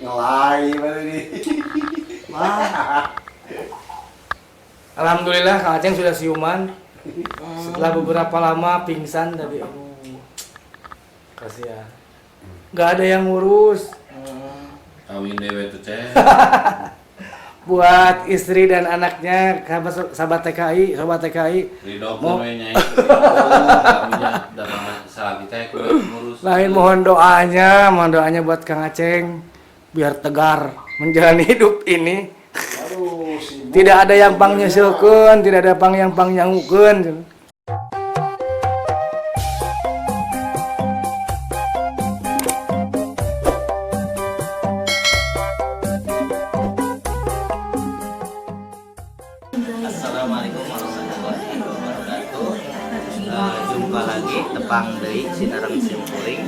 Ngelai mana nih? Wah. Alhamdulillah Kang Aceng sudah siuman. Setelah beberapa lama pingsan tadi. Aduh. Kasihan. Gak ada yang ngurus. Kawin dewe tuh teh. Buat istri dan anaknya, sahabat TKI, sobat TKI. Ridho Mau- pun we nyai. Kaminya dalam salah kita ngurus. Lain mohon doanya buat Kang Aceng biar tegar menjalani hidup ini. Aduh, sibuk. Tidak ada yang pang nyusulkeun, tidak ada pang yang pang nyangukeun. Assalamualaikum warahmatullahi wabarakatuh. Jumpa lagi tepang deui Sinareng Simkuring.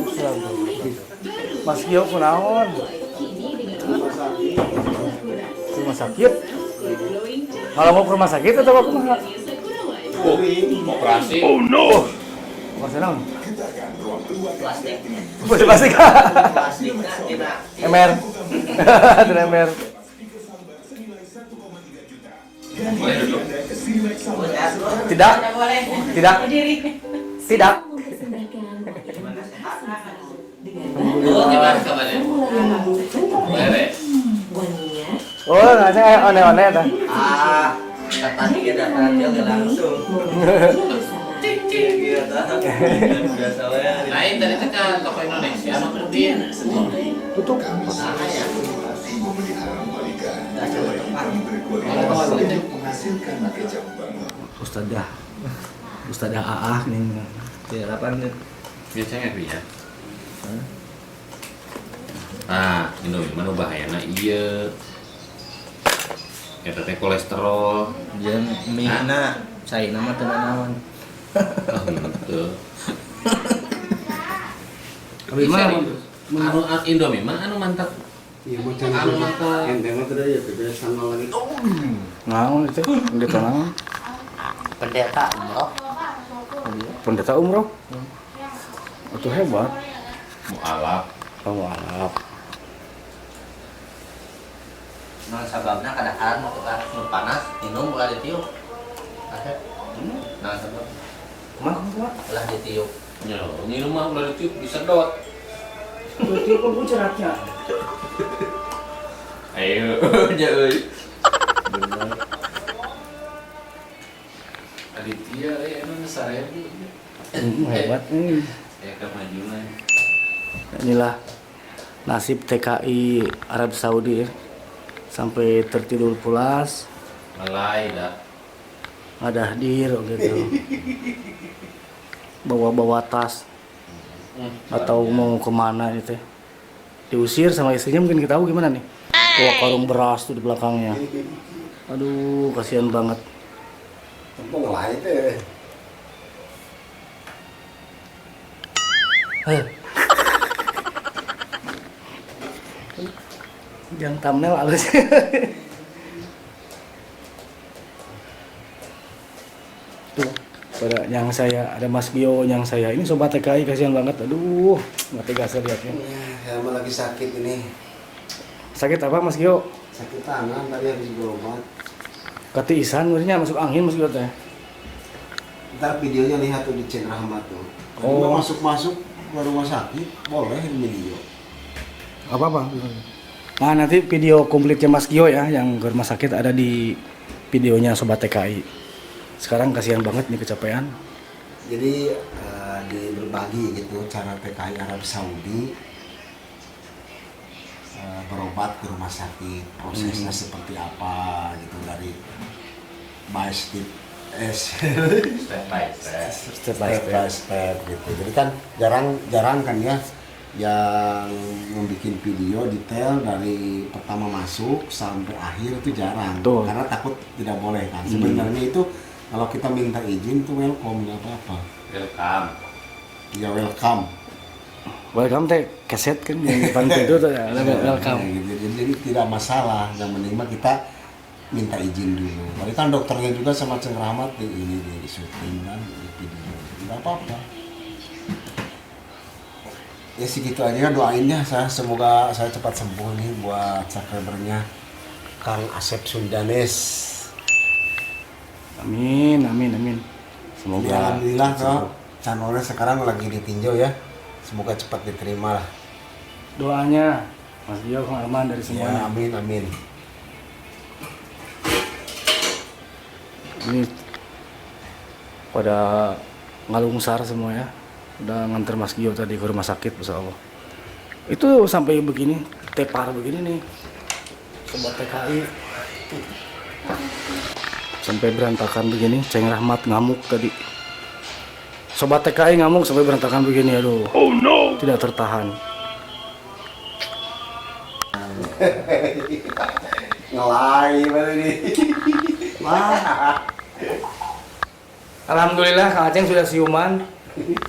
Assalamualaikum. Mas Gio kunaon? Rumah sakit? Kalau mau ke rumah sakit atau mau kemana? Operasi. Masih naon? Plastik. Masih plastik. Plastiknya tidak. Emer. Tidak emer. Boleh duduk. Tidak. Tidak. Tidak. Oh, gimana kabarnya? Beres. Oh, nggak saya one-one dah. Kata dia datang dia nggak langsung. Gitu. Biasa we. Lain dari itu kan toko Indonesia anu Udin. Tutup. Nah, ya. Dah coba tepang. Ustadzah Aah nih. Tidak apa nih? Biasanya ya. Ah, Indomie mana bahayana ieu. Eta teh kolesterol. Jeung mie-na saina mah teu naon. Ah, gitu. Abi mah Anu Indomie mah anu mantap. Iya, macam Anu mantap. ente mah teh ya teh sandal lagi. naon itu? Pendeta naon? Pendeta umroh. Pendeta umroh. Itu hebat. Mualaf. Oh, alap. Nah, sababna kadang-kadang nu panas minum ulah ditiup. Asep. Nah, sabab Mah, ulah ditiup. Ya, nyium mah udah ditiup disedot. itu kok ceratnya. Ayo, nya euy. Bener. Aditya anu sarebu. Hebat nih. Ya kemajuan. Inilah nasib TKI Arab Saudi ya. Sampai tertidur pulas, Malai dah. ada hadir gitu. Bawa-bawa tas atau mau kemana itu. Diusir sama istrinya mungkin kita tahu gimana nih. Bawa karung beras tuh di belakangnya. Aduh, kasihan banget. Tepung ngelai teh. Yang thumbnail halus. Tuh, pada yang saya ada Mas Gio, yang saya ini sobat TKI kasihan banget. Aduh, nggak tega saya lihatnya. Ya, mah lagi sakit ini. Sakit apa Mas Gio? Sakit tangan tadi habis berobat. Kati Isan, maksudnya masuk angin Mas Gio teh. Ntar videonya lihat tuh di Cek Rahmat tuh. Oh. Kalau masuk-masuk ke rumah sakit, boleh ini video. Apa? Nah, nanti video komplitnya Mas Gio ya, yang ke rumah sakit ada di videonya sobat TKI. Sekarang kasihan banget nih kecapean. Jadi di berbagi gitu cara TKI Arab Saudi berobat ke rumah sakit, prosesnya seperti apa gitu dari Step by step. Step by step. step gitu. Jadi kan jarang kan ya yang membuat video detail dari pertama masuk sampai akhir itu jarang. Betul. Karena takut tidak boleh kan. Sebenarnya itu kalau kita minta izin tuh welcome, nggak apa-apa. Welcome. Ya welcome. Welcome teh keset kan yang depan pintu tuh ada welcome. Ya, gitu. Jadi tidak masalah. Yang penting mah kita minta izin dulu. Berarti kan dokternya juga sama Ceng Rahmat ini di syuting kan di video. nggak apa-apa. Ya segitu aja, doainnya semoga saya cepat sembuh nih buat subscribernya Kang Asep Sundanes. Amin, amin, amin. Ya, Semoga alhamdulillah sembuh. toh channelnya sekarang lagi ditinjau ya. Semoga cepat diterima lah. Doanya Mas Gio, Kang Arman dari Ya, semuanya. amin amin. Ini pada ngalungsar semua ya. Udah nganter Mas Gio tadi ke rumah sakit, Masya Allah. Itu sampai begini, tepar begini nih. Sobat TKI. Sampai berantakan begini, Ceng Rahmat ngamuk tadi. Sobat TKI ngamuk sampai berantakan begini, aduh. Oh no. Tidak tertahan. Ngelai ini. Wah. Alhamdulillah Kang Aceng sudah siuman.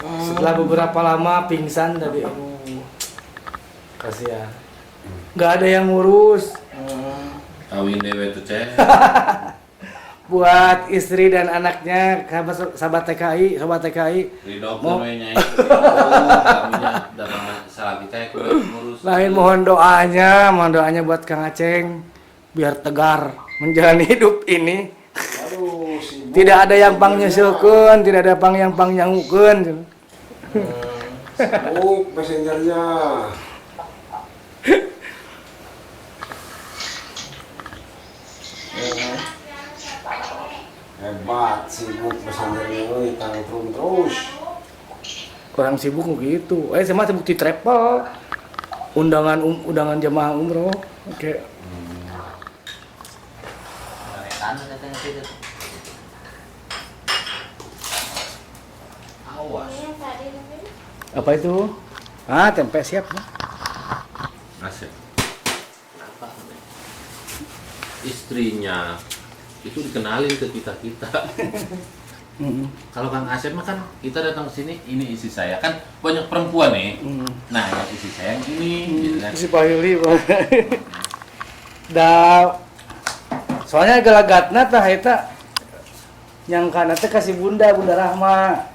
Setelah beberapa lama pingsan tadi. Aduh. Kasihan. Gak ada yang ngurus. Kawin dewe tuh ceh. Buat istri dan anaknya, sahabat TKI, sobat TKI. Di dokter Mau- we nyai. Kaminya dalam salah kita ngurus. Lain mohon doanya buat Kang Aceng biar tegar menjalani hidup ini. Aduh, sibuk. Tidak ada yang pang nyusulkeun, tidak ada yang pang nyangukeun. Sibuk messengernya. Hebat, sibuk messengernya, woi, tangtrum terus. Kurang sibuk gitu. Saya mah sibuk di travel. Undangan jamaah umroh. Oke. Kan katanya gitu. Awas. Apa itu? Ah, tempe siap. Asep. Istrinya itu dikenalin ke kita. Mm. Kalau Kang Asep mah kan kita datang ke sini, ini isi saya kan banyak perempuan nih. Nah, yang isi saya yang ini, gitu kan. Si Pak Yuli. Soalnya gelagatna tah eta nyangkana teh kasih Bunda Rahma.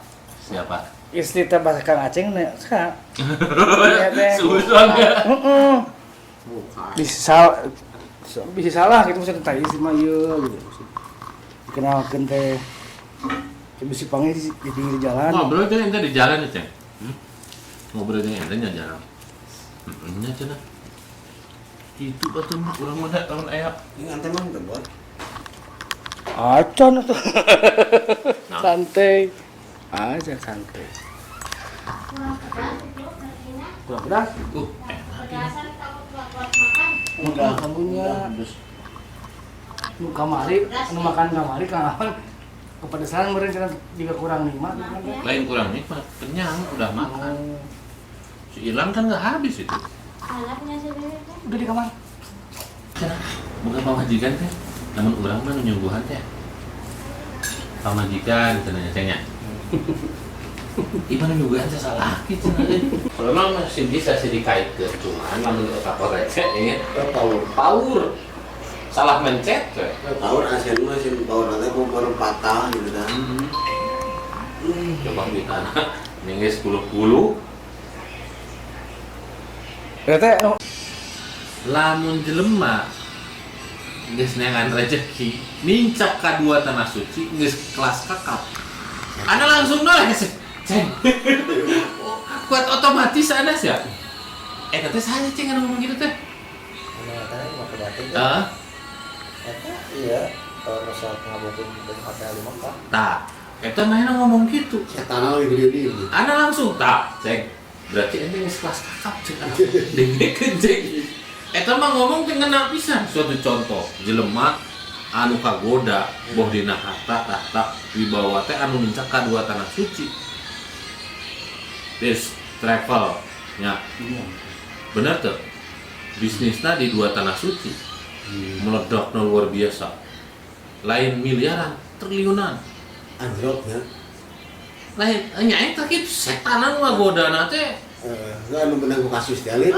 Siapa? Istri teh bahasa Kang Aceng nya sa. Iya, teh. Susan ya. Heeh. Bukan. Bisa salah gitu maksudnya tadi istri mah ieu gitu. Dikenalkeun teh. Coba si panggil di pinggir jalan. Ngobrol aja ente di jalan ya, Ceng. Ngobrol aja ente nya jalan. Nya cenah. Itu betul urang mana tahun aya. Ini anten mah teu buat. Acan tuh. Nah. Santai. Aja santai. Kurang pedas? Enggak kamunya. Nu kamari, nu makan kamari kan kepedesan meureun cenah juga kurang nikmat kan. Lain kurang nikmat, kenyang udah makan. Si Ilang kan nggak habis itu. Udah di kamar. Cenah, bukan pamajikan teh. Namun urang mah nu nyungguhan teh. Pamajikan cenah Cengnya. Iman nyungguhan teh salah gitu cenah. Kalau mah masih bisa sih dikaitkeun, cuman lamun kapal receh ya. Power. Salah mencet we. Tahun asin mah sin tahun nanti baru patah gitu kan. Coba di tanah ningis 10-10. Ya teh Lamun jelema geus neangan rezeki, nincak ka dua tanah suci geus kelas kakap. Ana langsung noleh Ceng. Kuat otomatis ana sia. Teh saha Ceng anu ngomong gitu teh? Nah, tadi mau kedating. Heeh. Eta iya, kalau misal ngabukin dari hotel di Mekah. Tah, eta mah ngomong gitu. Setan lagi gede di. Ana langsung tah, Ceng. Berarti ente geus kelas kakap Ceng. Dengekeun Ceng. Eta mah ngomong teh ngeunah pisan suatu contoh. Jelema anu kagoda boh dina harta tahta wibawa teh anu nincak ka dua tanah suci. This travel nya. Bener tuh. Bisnisnya di dua tanah suci. Meledaknya luar biasa. Lain miliaran, triliunan. Anjlok ya. Lain nya eta kitu setanan ngagodana teh. Enggak anu bener ku kasus teh alin.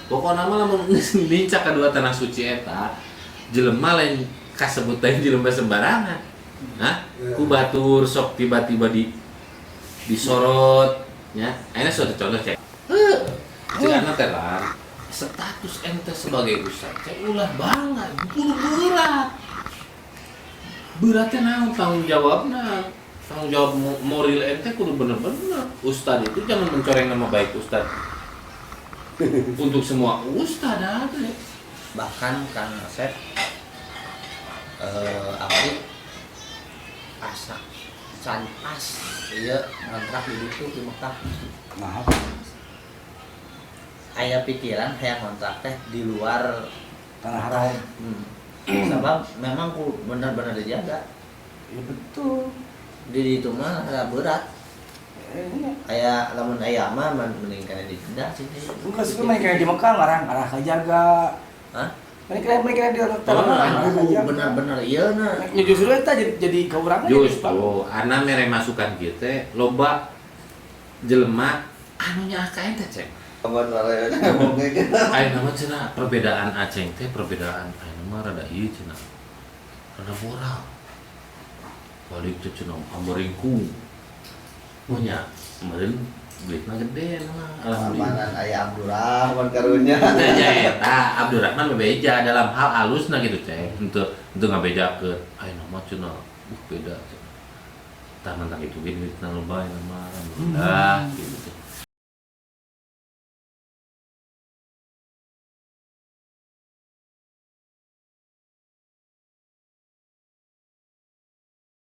Pokoknya mah lamun nincak ka dua tanah suci eta, jelema lain kasebut teh jelema sembarangan. Hah? ku batur sok tiba-tiba disorot ya. Ini suatu contoh cek. Jangan telan status ente sebagai ustad cek ulah bangga kudu beratnya naon tanggung jawabna. Tanggung jawab moral ente kudu bener-bener. Ustad itu jangan mencoreng nama baik ustad untuk semua ustad ada. Bahkan Kang Asep abdi asa can pas ieu ngontrak di ditu di Mekah. Nah, Aya pikiran hayang ngontrak teh di luar tanah haram. Sebab memang ku benar-benar dijaga. Ya betul. Di ditu mah ada berat. Aya lamun aya mah mending kana di pindah sih. Bukan sih mereka di Mekah arah kajaga. Hah? Mereka di tanah Benar-benar iya na. Ya justru eta jadi kekurangan. Justru ana mere masukan kieu teh loba jelema anu nya ka ente cek. Ayeuna mah cenah perbedaan Aceng teh perbedaan ayeuna mah rada ieu cenah. Rada moral. Balik teh cenah amberingkung. Punya meureun duitna gede mah alhamdulillah. Amanan aya Abdurrahman karunya. Nah, eta Abdurrahman bebeja dalam hal halusna gitu cek. Untuk ngabejakeun ayeuna mah cenah beda. Tah mentang itu duitna loba ayeuna mah alhamdulillah